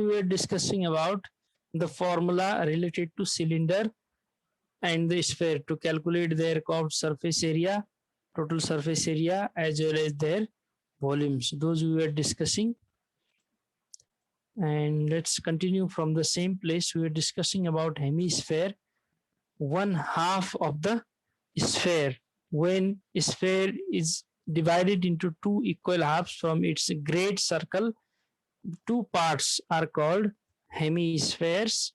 we were discussing about the formula related to cylinder and the sphere to calculate their curved surface area, total surface area, as well as their volumes. Those we were discussing. And let's continue from the same place. We were discussing about hemisphere, one half of the sphere. When sphere is divided into two equal halves from its great circle, two parts are called hemispheres.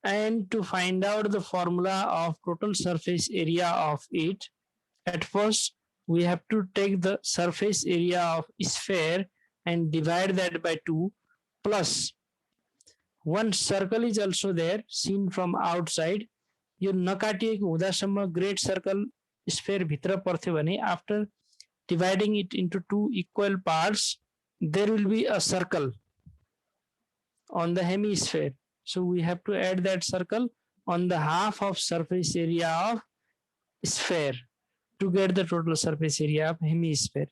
And to find out the formula of total surface area of it, at first we have to take the surface area of sphere and divide that by 2, plus one circle is also there seen from outside. यो नकाटिएको हुँदासम्म great circle sphere भित्र पर्थ्यो भने after dividing it into two equal parts, there will be a circle on the hemisphere. So we have to add that circle on the half of surface area of sphere to get the total surface area of hemisphere.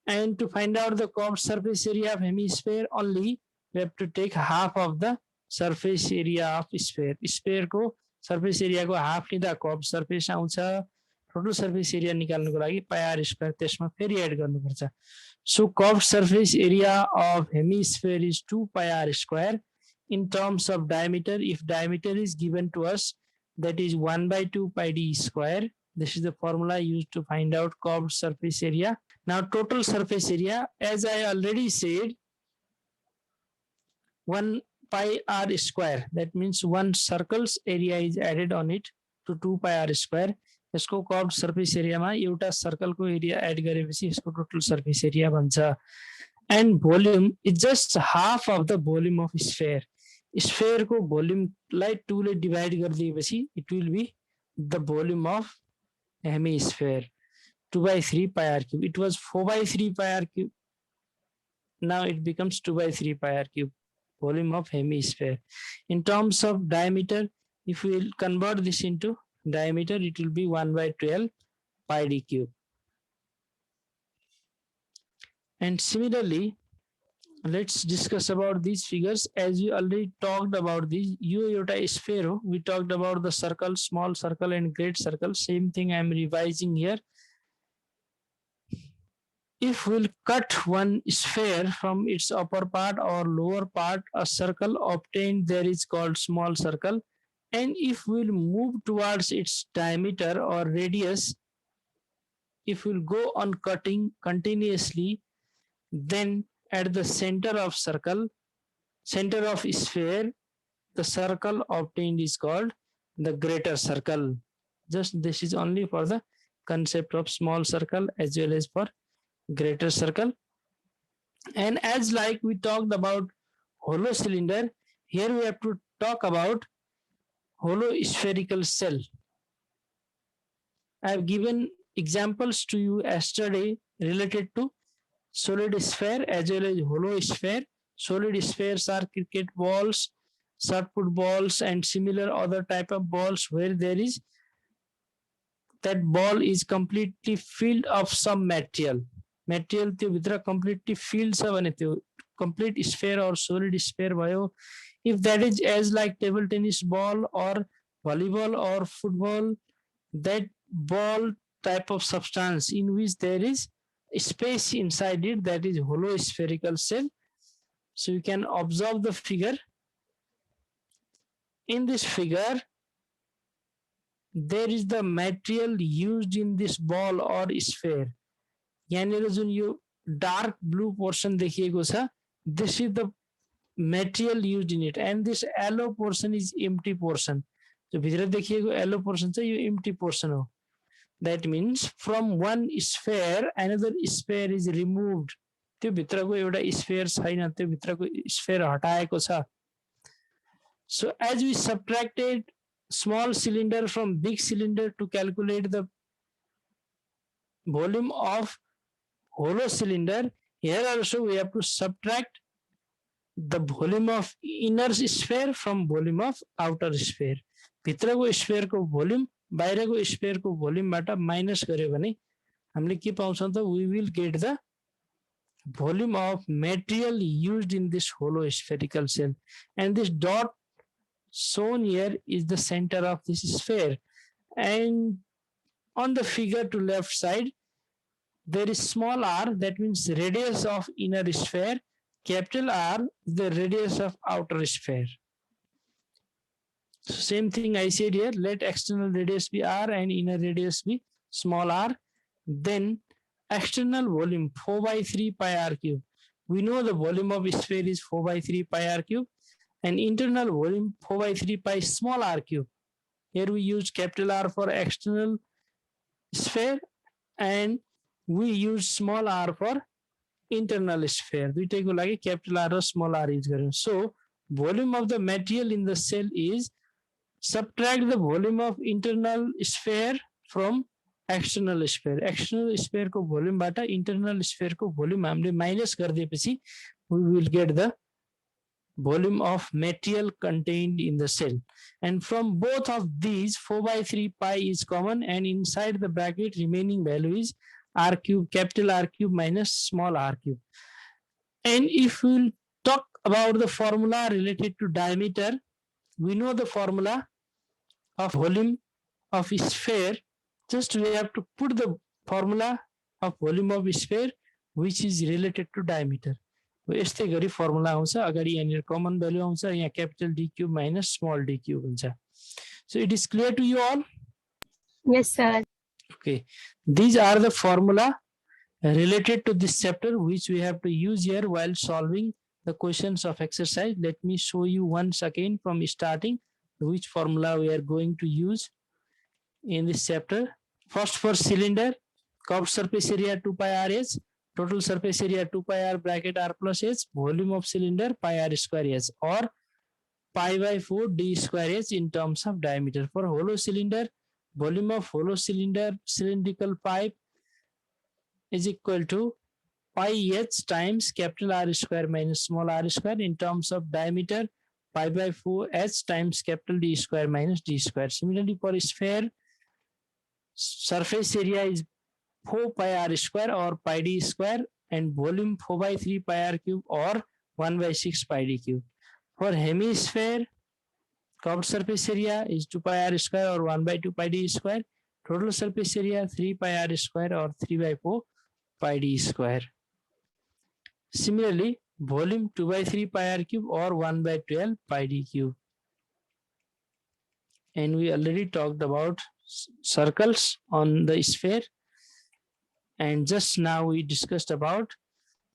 And to find out the curved surface area of hemisphere, only we have to take half of the surface area of sphere. Sphere को surface area को half लिँदा curved surface आउँछ. Total surface area निकाल्नुको लागि पाई r square त्यसमा फेरि add गर्नुपर्छ. So curved surface area of hemisphere is 2 pi r square. In terms of diameter, if diameter is given to us, that is 1 by 2 pi d square. This is the formula used to find out curved surface area. Now total surface area, as I already said, 1 pi r square. That means one circle's area is added on it to 2 pi r square. यसको curved surface एरियामा एउटा सर्कलको area add गरेपछि यसको total surface area भन्छ. And volume is just half of the volume of sphere. स्फेयरको भोल्युमलाई 2 ले डिभाइड गरिदिएपछि it will be the volume of hemisphere 2/3 pi r cube. It was 4/3 pi r cube. Now it becomes 2/3 pi r cube. Volume of hemisphere. In terms of diameter, if we will convert this into diameter, it will be 1/12 pi d cube. And similarly, let's discuss about these figures. As we already talked about these, एउटा sphere हो. We talked about the circle, small circle and great circle. Same thing I am revising here. If we'll cut one sphere from its upper part or lower part, a circle obtained there is called small circle. And if we'll move towards its diameter or radius, if we'll go on cutting continuously, then at the center of circle, center of sphere, the circle obtained is called the greater circle. Just this is only for the concept of small circle as well as for greater circle. And as like we talked about hollow cylinder, here we have to talk about hollow spherical cell. I have given examples to you yesterday related to solid sphere as well as hollow sphere. Solid spheres are cricket balls, shot put balls and similar other type of balls where there is that ball is completely filled of some material. Material त्यो भित्र completely filled छ भने त्यो complete sphere or solid sphere भयो. If that is as like table tennis ball or volleyball or football, that ball type of substance in which there is space inside it, that is hollow spherical cell. So you can observe the figure. In this figure, there is the material used in this ball or sphere. यहाँनिर जुन यो dark blue portion देखिएको छ, this is the material used in it, and this yellow portion is empty portion. जो भित्र देखिएको yellow portion चाहिँ यो empty portion हो. That means from one sphere another sphere is removed. त्यो भित्रको एउटा sphere छैन, त्यो भित्रको sphere हटाएको छ. So as we subtracted small cylinder from big cylinder to calculate the volume of hollow cylinder, here also we have to subtract the volume of inner sphere from volume of outer sphere. भित्रको sphere को volume बाहिरको sphere को भोल्युमबाट minus गर्यो भने हामीले के पाउँछौं त, we will get the volume of material used in this hollow spherical shell, and this dot shown here is the center of this sphere. And on the figure to left side, there is small r, that means radius of inner sphere. Capital R is the radius of outer sphere. So same thing I said here, let external radius be r and inner radius be small r. Then external volume 4 by 3 pi r cube. We know the volume of sphere is 4 by 3 pi r cube, and internal volume 4 by 3 pi small r cube. Here we use capital R for external sphere and we use small r for internal sphere. दुईटैको लागि capital R or small r use गर्यौं. So volume of the material in the cell is, subtract the volume of internal sphere from external sphere. External sphere को volume बाट internal sphere को volume हामीले minus गरिदिएपछि we will get the volume of material contained in the cell. And from both of these 4 by 3 pi is common, and inside the bracket remaining value is r cube, capital R cube minus small r cube. And if we'll talk about the formula related to diameter, we know the formula of volume of sphere. Just we have to put the formula of volume of sphere which is related to diameter. यस्तै गरी formula आउँछ, अगाडि यहाँनिर कमन value आउँछ, यहाँ capital D cube minus small D cube हुन्छ. So it is clear to you all? Yes, sir. Okay, these are the formula related to this chapter which we have to use here while solving the questions of exercise. Let me show you once again from starting which formula we are going to use in this chapter. First, for cylinder, curved surface area 2 pi r h, total surface area 2 pi r bracket r plus h, volume of cylinder pi r square h, or pi by 4 d square h in terms of diameter. For hollow cylinder, volume of hollow cylinder cylindrical pipe is equal to pi h times capital R square minus small r square in terms of diameter pi by 4 h times capital D square minus D square. Similarly, for sphere, surface area is 4 pi r square or pi d square, and volume 4 by 3 pi r cube or 1 by 6 pi d cube. For hemisphere, curved surface area is 2 pi r square or 1 by 2 pi d square. Total surface area 3 pi r square or 3 by 4 pi d square. Similarly, volume 2 by 3 pi r cube or 1 by 12 pi d cube. And we already talked about circles on the sphere. And just now we discussed about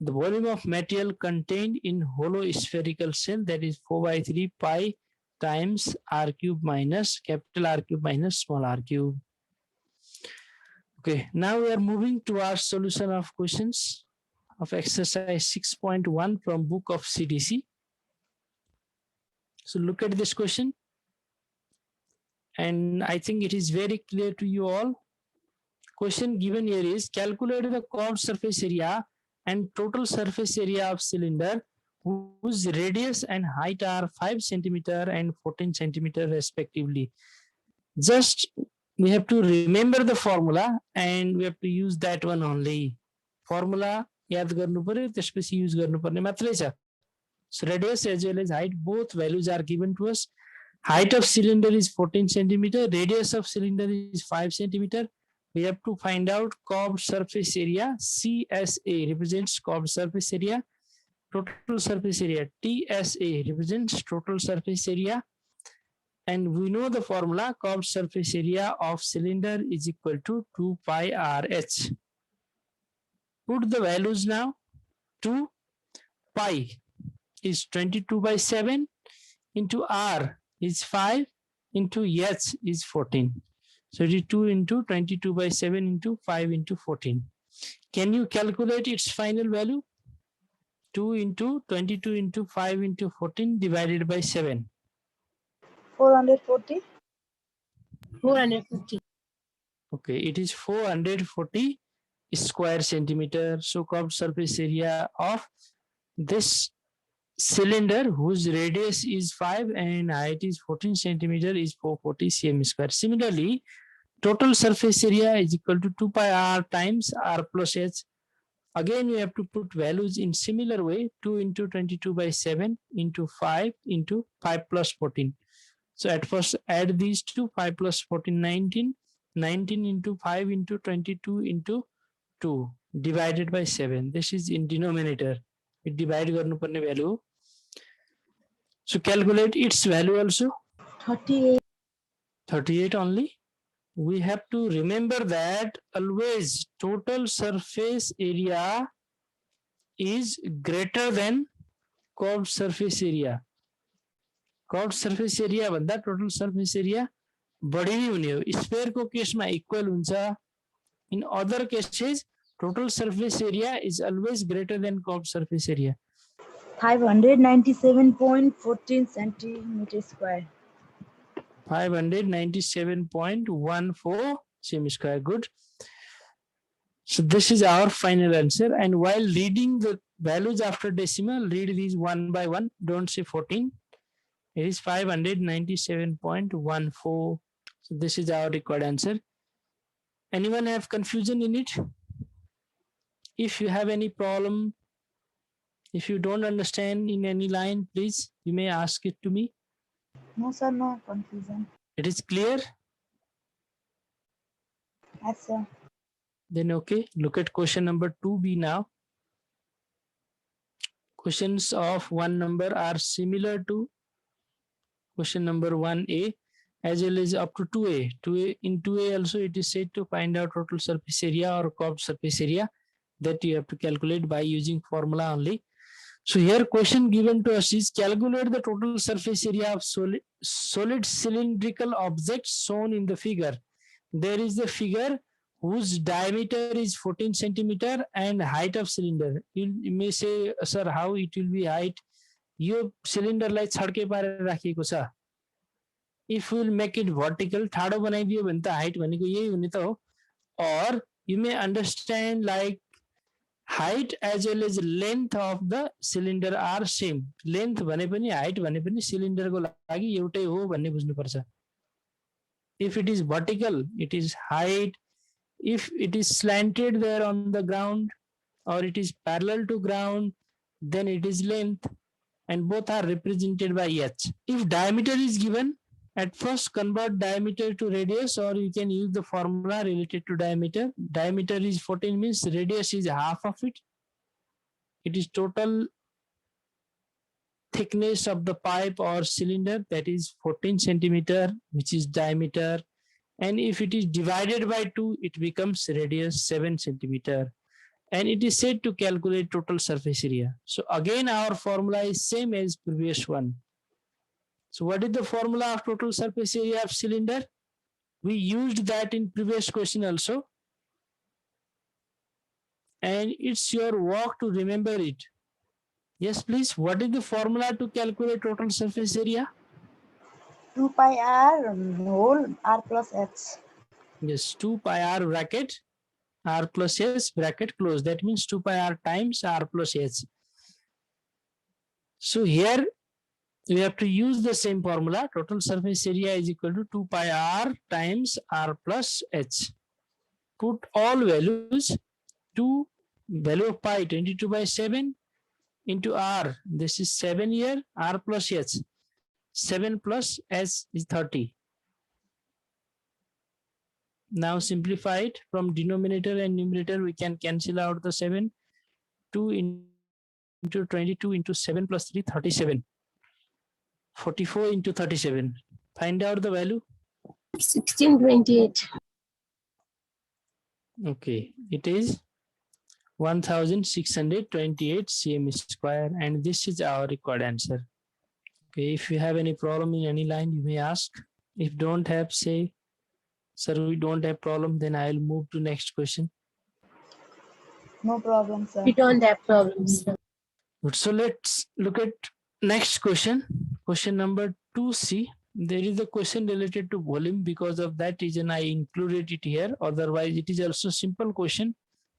the volume of material contained in hollow spherical shell, that is 4 by 3 pi times r cube minus capital R cube minus small r cube. Okay, now we are moving to our solution of questions of exercise 6.1 from book of CDC. So look at this question, and I think it is very clear to you all. Question given here is, calculate the curved surface area and total surface area of cylinder whose radius and height are 5 centimeter and 14 centimeter respectively. Just we have to remember the formula and we have to use that one only. Formula याद गर्नु पर्यो, त्यसपछि use गर्नु पर्ने मात्रै छ. So radius as well as height, both values are given to us. Height of cylinder is 14 centimeter, radius of cylinder is 5 centimeter. We have to find out curved surface area. CSA represents curved surface area. Total surface area TSA represents total surface area. And we know the formula, curved surface area of cylinder is equal to 2 pi RH. Put the values now. 2 pi is 22 by 7 into R is 5 into H is 14. So it is 2 into 22 by 7 into 5 into 14. Can you calculate its final value? 2 into 22 into 5 into 14 divided by 7. 440. 440. Okay, it is 440 square centimeter. So curved surface area of this cylinder whose radius is 5 and height is 14 centimeter is 440 cm square. Similarly, total surface area is equal to 2 pi r times r plus h. Again, you have to put values in similar way. 2 into 22 by 7 into 5 into 5 plus 14. So at first add these two, 5 plus 14, 19. 19 into 5 into 22 into 2 divided by 7. This is in denominator. It divide garनुपर्ने value. So calculate its value also. 38. 38 only. We have to remember that always total surface area is greater than curved surface area. Curved surface area भन्दा total surface area बढी नै हुने हो. Sphere को केसमा equal हुन्छ. In other cases, total surface area is always greater than curved surface area. 597.14 centimeter square. 597.14 cm square. Good. So this is our final answer. And while reading the values after decimal, read these one by one. Don't say 14. It is 597.14. So this is our required answer. Anyone have confusion in it? If you have any problem, if you don't understand in any line, please, you may ask it to me. No, sir, no confusion. It is clear? Yes, sir. Then okay, look at question number 2B now. Questions of one number are similar to question number 1A as well as up to 2A. In 2A also it is said to find out total surface area or curved surface area that you have to calculate by using formula only. So here question given to us is calculate the total surface area of solid cylindrical objects shown in the figure. There is the figure whose diameter is 14 centimeter and height of cylinder. You may say, sir, how it will be height? यो सिलिन्डरलाई छड्के पारेर राखिएको छ. If we will make it vertical, ठाडो बनाइदियो भने त height भनेको यही हुने त हो. Or you may understand like height as well as length of the cylinder are same. Length भने पनि height भने पनि cylinder को लागि एउटै हो भन्ने बुझ्नुपर्छ. If it is vertical, it is height. If it is slanted there on the ground or it is parallel to ground, then it is length, and both are represented by h. If diameter is given, at first convert diameter to radius, or you can use the formula related to diameter. Diameter is 14 means radius is half of it. It is total thickness of the pipe or cylinder, that is 14 centimeter, which is diameter. And if it is divided by 2, it becomes radius 7 centimeter. And it is said to calculate total surface area. So again, our formula is same as previous one. So what is the formula of total surface area of cylinder? We used that in previous question also. And it's your work to remember it. Yes, please. What is the formula to calculate total surface area? 2 pi r whole r plus h. Yes, 2 pi r bracket r plus h bracket close. That means 2 pi r times r plus h. So here we have to use the same formula. Total surface area is equal to 2 pi r times r plus h. Put all values. 2 value of pi 22 by 7 into r. This is 7 here. R plus h. 7 plus s is 30. Now simplify it. From denominator and numerator we can cancel out the 7. 2 into 22 into 7 plus 3, 37. 44 into 37. Find out the value. 1628. Okay, it is 1628 cm square, and this is our required answer. Okay, if you have any problem in any line, you may ask. If don't have, say, sir, we don't have problem, then I'll move to next question. No problem, sir. We don't have problems, sir. Good. So let's look at next question. Question number 2C. There is a question related to volume. Because of that reason, I included it here. Otherwise, it is also simple question.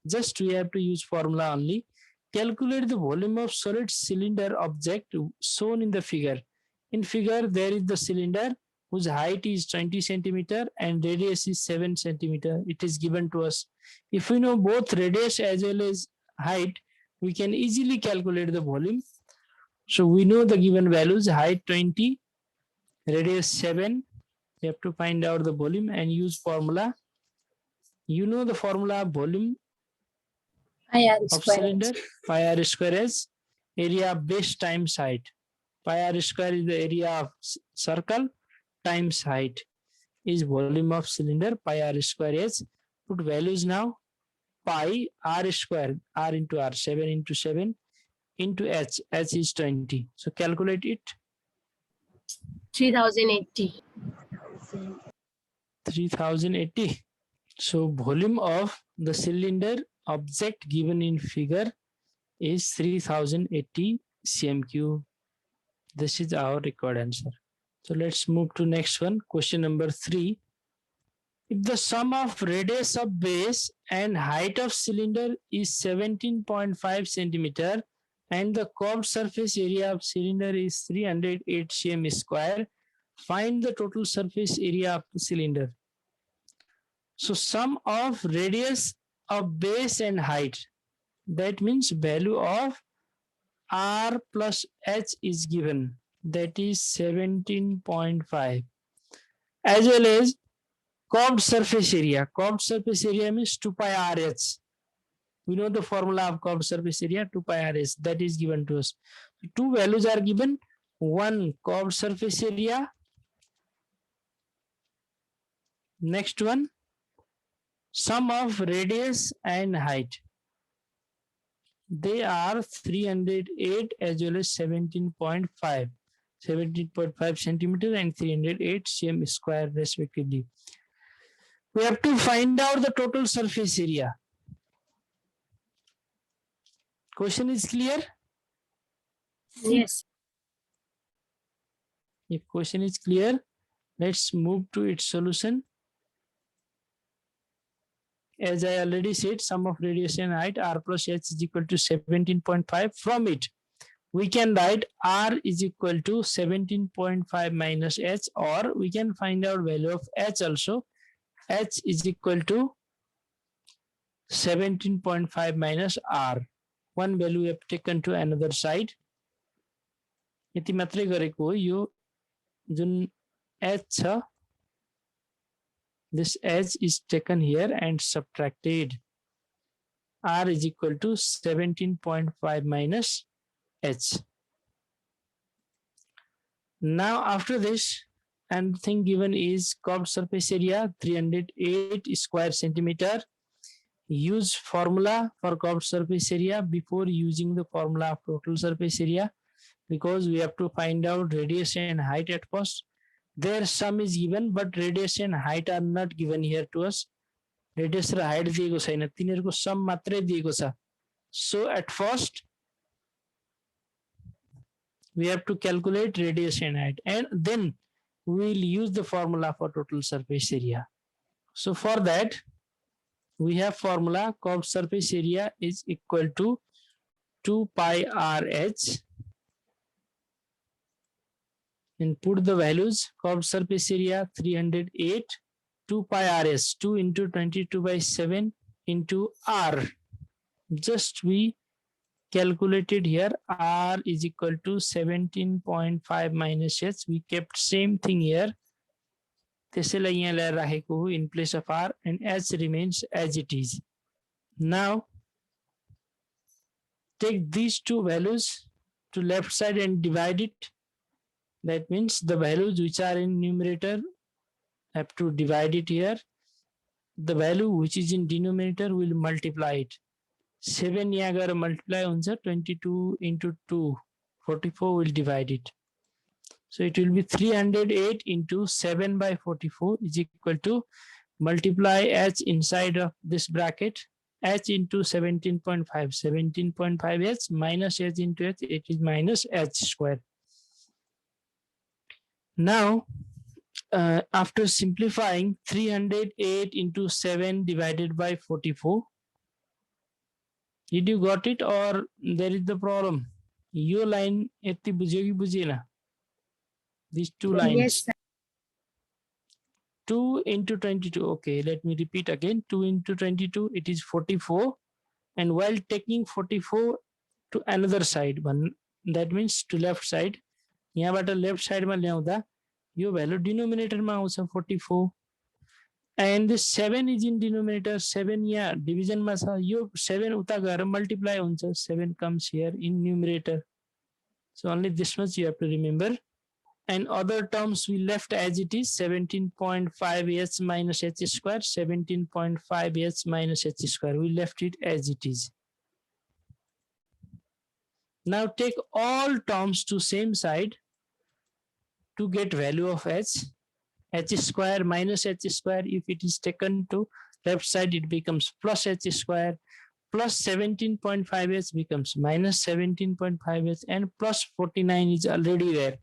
Just we have to use formula only. Calculate the volume of solid cylinder object shown in the figure. In figure, there is the cylinder whose height is 20 centimeter and radius is 7 centimeter. It is given to us. If we know both radius as well as height, we can easily calculate the volume. So we know the given values: height 20, radius 7. You have to find out the volume and use formula. You know the formula of volume Pi r of square cylinder, h. pi r square is area of base times height. Pi r square is the area of circle times height is volume of cylinder. Pi r square is, put values now, pi r square, r into r, 7 into 7 into h, h is 20. So calculate it. 3080. 3080. So volume of the cylinder object given in figure is 3080 cm3. This is our required answer. So let's move to next one. Question number 3. If the sum of radius of base and height of cylinder is 17.5 centimeter and the curved surface area of cylinder is 308 cm square, find the total surface area of the cylinder. So sum of radius of base and height, that means value of r plus h is given, that is 17.5, as well as curved surface area. Curved surface area means 2 pi rh. We know the formula of curved surface area, 2 pi rh, that is given to us. Two values are given. One, curved surface area. Next one, sum of radius and height. They are 308 as well as 17.5. 17.5 centimeter and 308 cm square respectively. We have to find out the total surface area. Question is clear? Yes. If question is clear, let's move to its solution. As I already said, sum of radius and height, r plus h is equal to 17.5. From it, we can write r is equal to 17.5 minus h, or we can find out value of h also. H is equal to 17.5 minus r. One value we have taken to another side. यति मात्रै गरेको हो. यो जुन h छ, this h is taken here and subtracted. R is equal to 17.5 minus h. Now after this, and thing given is curved surface area 308 square centimeter. Use formula for curved surface area before using the formula of total surface area, because we have to find out radius and height at first. Their sum is given, but radius and height are not given here to us. Radius raw height दिएको छैन, तिनीहरुको sum मात्रै दिएको छ. So at first we have to calculate radius and height, and then we will use the formula for total surface area. So for that, we have formula curved surface area is equal to 2 pi rh, and put the values. Curved surface area 308, 2 pi rs, 2 into 22 by 7 into r. Just we calculated here, r is equal to 17.5 minus h. We kept same thing here. त्यसैलाई यहाँ ल्याएर राखेको हो in place of r, and h remains as it is. Now take these two values to left side and divide it. That means the values which are in numerator have to divide it here. The value which is in denominator will multiply it. 7 यहाँ गएर multiply हुन्छ, 22 into 2, 44 will divide it. So it will be 308 into 7 by 44 is equal to, multiply h inside of this bracket, h into 17.5, 17.5 h minus h into h, it is minus h square. Now, after simplifying, 308 into 7 divided by 44. Did you got it, or there is the problem? Your line यति बुझ्यो कि बुझेन? These two lines. Yes, sir. 2 into 22. Okay, let me repeat again. 2 into 22, it is 44. and while taking 44 to another side, that means to left side, यहाँबाट left साइडमा ल्याउँदा यो value डिनोमिनेटरमा आउँछ 44 and this 7 is in denominator. 7 यहाँ डिभिजनमा छ, यो 7 उता गएर multiply हुन्छ, 7 comes here in numerator. So only this much you have to remember. And other terms we left as it is, 17.5h minus h square, 17.5h minus h square. We left it as it is. Now take all terms to same side to get value of h. H square minus h square, if it is taken to left side, it becomes plus h square, plus 17.5h becomes minus 17.5h, and plus 49 is already there.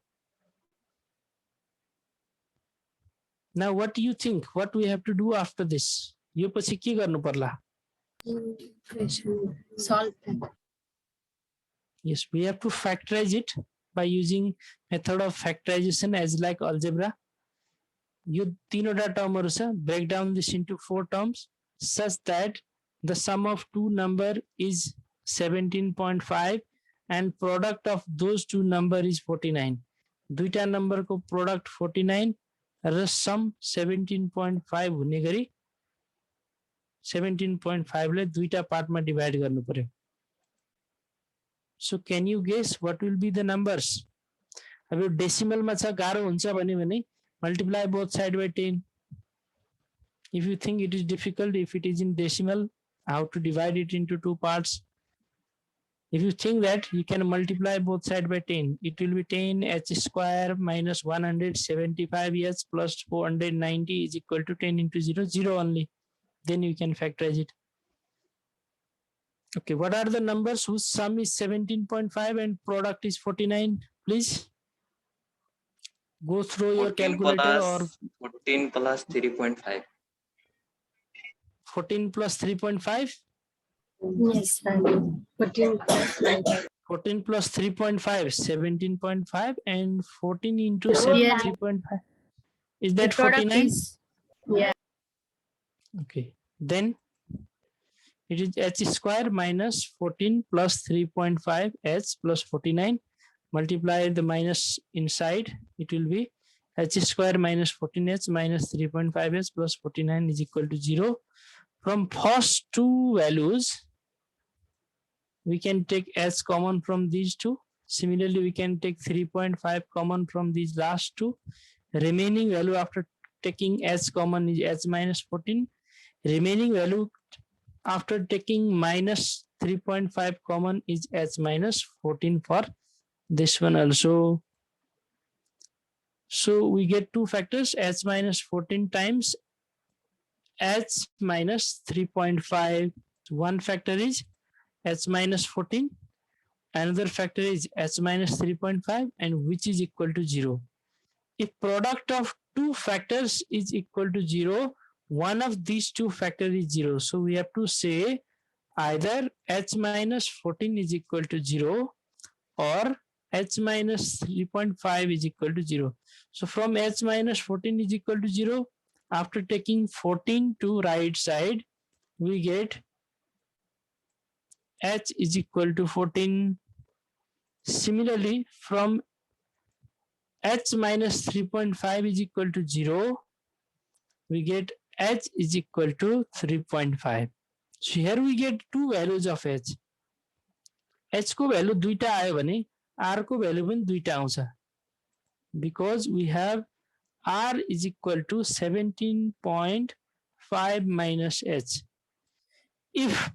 Now what do you think? What we have to do after this? यो पछि के गर्नु पर्ला? Solve that. Yes, we have to factorize it by using method of factorization as like algebra. यो तीनवटा टर्महरु छ. Break down this into 4 terms such that the sum of two number is 17.5 and product of those two number is 49. दुईटा number को product 49 र सम 17.5 हुने गरी 17.5 ले दुईटा पार्टमा divide गर्नु पर्यो. So can you guess what will be the numbers? अब यो decimal मा छ, गाह्रो हुन्छ भने multiply both side by 10. If you think it is difficult, if it is in decimal, how to divide it into two parts? If you think that you can multiply both side by 10, it will be 10 h square minus 175h plus 490 is equal to 10 into 0, 0 only. Then you can factorize it. Okay, what are the numbers whose sum is 17.5 and product is 49? Please go through your calculator or 14 plus 3.5. 14 plus 3.5? Yes, sir. 14 plus 5. 14 plus 3.5, 17.5, and 14 into 7, Yeah. 3.5. Is that The product 49? is, yeah, Okay, then it is h square minus 14 plus 3.5 h plus 49. Multiply the minus inside, it will be h square minus 14h minus 3.5h plus 49 is equal to 0. From first two values, we can take h common from these two. Similarly, we can take 3.5 common from these last two. Remaining value after taking h common is h minus 14. Remaining value after taking minus 3.5 common is h minus 14 for this one also. So we get two factors, h minus 14 times h minus 3.5. One factor is h minus 14, another factor is h minus 3.5, and which is equal to 0. If product of two factors is equal to 0, one of these two factors is 0. So we have to say either h minus 14 is equal to 0 or h minus 3.5 is equal to 0. So from h minus 14 is equal to 0, after taking 14 to right side, we get h is equal to 14. Similarly, from h minus 3.5 is equal to 0, we get h is equal to 3.5. So here we get two values of h. h को value दुईटा आयो भने r को value पनि दुईटा आउँछ. Because we have r is equal to 17.5 minus h. If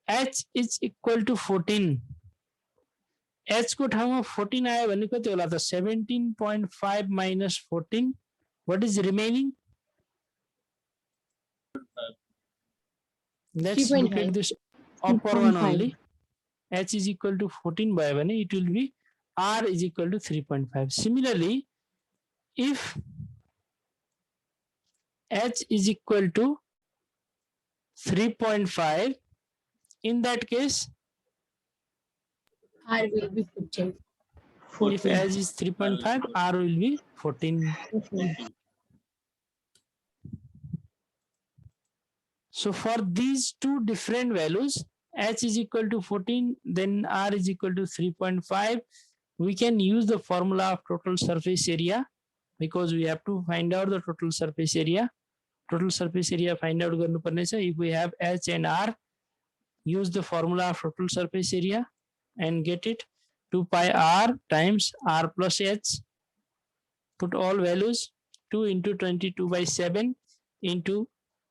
h is equal to 14, h को ठाउँमा 14 आयो भने कति होला त? 17.5 minus 14. What is remaining? Let's look at this upper one only. H is equal to 14 by 1, it will be r is equal to 3.5. Similarly, if h is equal to 3.5, in that case, R will be 15. if h is 3.5, r will be 14. So for these two different values, h is equal to 14, then r is equal to 3.5, we can use the formula of total surface area, because we have to find out the total surface area. Total surface area find out garnu parne cha. If we have h and r, use the formula of total surface area and get it. 2 pi r times r plus h. Put all values. 2 into 22 by 7 into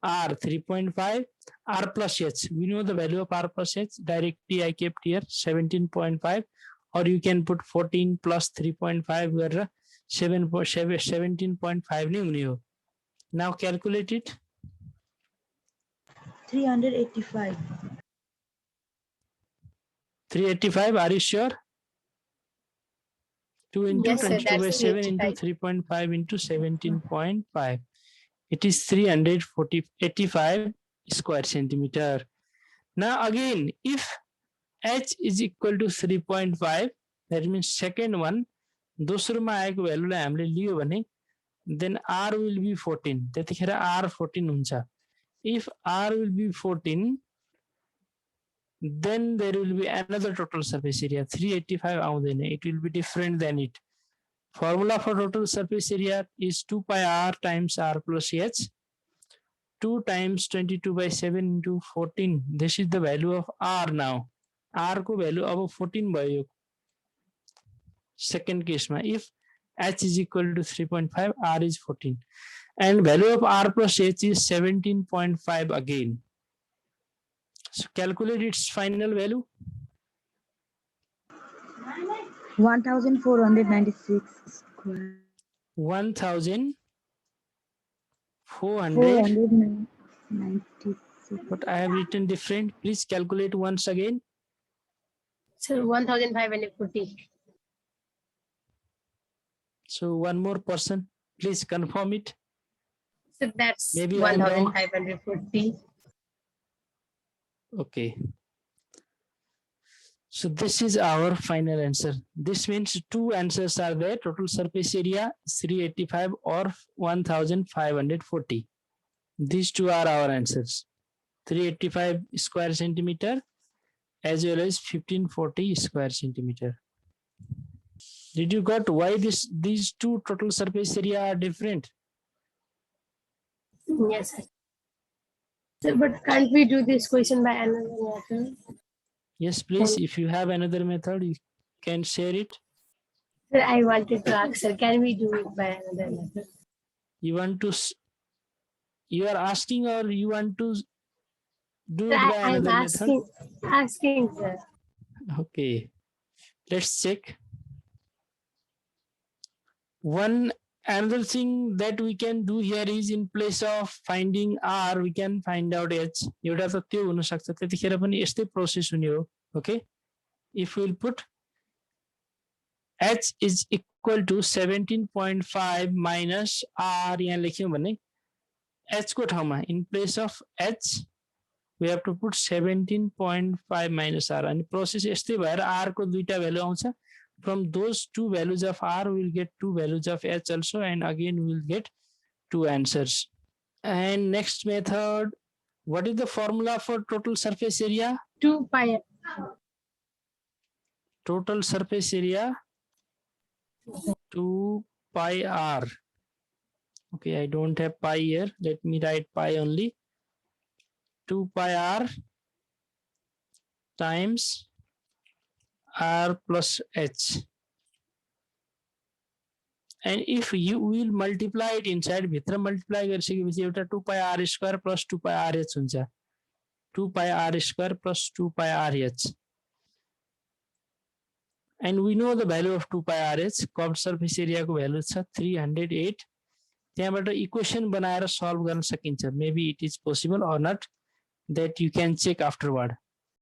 r 3.5, r plus h. We know the value of r plus h. Directly I kept here 17.5, or you can put 14 plus 3.5 17.5. Now calculate it. 385. 385, are you sure? 2 into Yes, sir, 22 by that's 7 into 385. 3.5 into 17.5. It is 385 square centimeter. Now again, if h is equal to 3.5, that means second one, दोस्रोमा आएको भ्यालुलाई हामीले लियो भने then r will be 14. त्यतिखेर r 14 हुन्छ. If r will be 14, then there will be another total surface area. 385 आउँदैन. It will be different than it. Formula for total surface area is 2 pi r times r plus h. 2 times 22 by 7 into 14. This is the value of r now. R को value अब 14 भयो. Second case ma, if h is equal to 3.5, r is 14. And value of r plus h is 17.5 again. So calculate its final value. 1496 square. 1496. But I have written different. Please calculate once again. So 1540. So one more person, please confirm it. So that's Maybe I'm wrong. 1540. Okay. So this is our final answer. This means two answers are there. Total surface area 385 or 1540. These two are our answers. 385 square centimeter as well as 1540 square centimeter. Did you got why these two total surface area are different? Yes, sir. So, but can't we do this question by another method? Yes, please. If you have another method, you can share it. Sir, I wanted to ask, sir, can we do it by another method? You want to, you are asking or you want to do Sir, it by I'm another method? asking, sir. Okay, let's check. One another thing that we can do here is in place of finding r, we can find out h. एउटा त त्यो हुन सक्छ, त्यतिखेर पनि यस्तै process हुने हो. Okay, if we'll put h is equal to 17.5 minus r यहाँ लेख्यौं भने h को ठाउँमा in place of h we have to put 17.5 minus r, अनि प्रोसेस यस्तै भएर r को दुईटा भ्यालु आउँछ. From those two values of r, we will get two values of h also, and again we will get two answers. And next method, what is the formula for total surface area? 2 pi. Total surface area 2 pi r. Okay, I don't have pi here. Let me write pi only. 2 pi r times r plus h. And if you will multiply it inside, भित्र multiply गरिसकेपछि एउटा 2 pi r square plus 2 pi r h हुन्छ. 2 pi r square plus 2 pi r h. And we know the value of 2 pi r h. Curved surface area को value छ 308. त्यहाँबाट equation बनाएर solve गर्न सकिन्छ. Maybe it is possible or not. That you can check afterward.